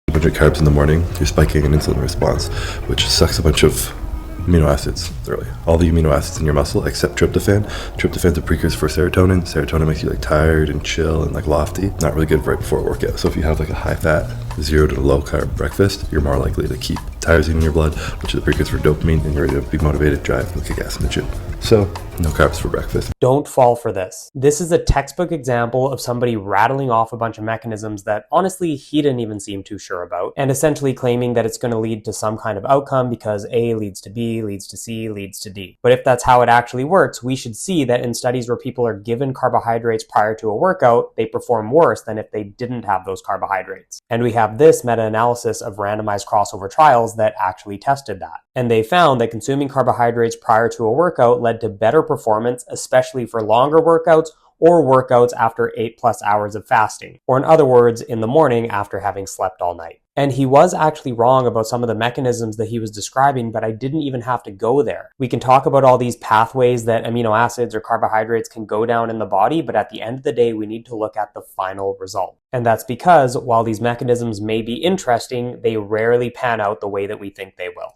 A bunch of carbs in the morning, you're spiking an insulin response, which sucks a bunch of amino acids thoroughly. All the amino acids in your muscle except tryptophan. Tryptophan's a precursor for serotonin. Serotonin makes you like tired and chill and like lofty. Not really good right before a workout. So if you have like a high fat, 0 to low carb breakfast, you're more likely to keep tyrosine in your blood, which is a precursor for dopamine, and you're ready to be motivated, drive, and kick ass in the gym. So no carbs for breakfast. Don't fall for this. This is a textbook example of somebody rattling off a bunch of mechanisms that honestly he didn't even seem too sure about, and essentially claiming that it's going to lead to some kind of outcome because A leads to B, leads to C, leads to D. But if that's how it actually works, we should see that in studies where people are given carbohydrates prior to a workout, they perform worse than if they didn't have those carbohydrates. And we have this meta-analysis of randomized crossover trials that actually tested that. And they found that consuming carbohydrates prior to a workout led to better performance, especially for longer workouts or workouts after 8+ hours of fasting, or in other words, in the morning after having slept all night. And he was actually wrong about some of the mechanisms that he was describing, but I didn't even have to go there. We can talk about all these pathways that amino acids or carbohydrates can go down in the body, but at the end of the day, we need to look at the final result. And that's because while these mechanisms may be interesting, they rarely pan out the way that we think they will.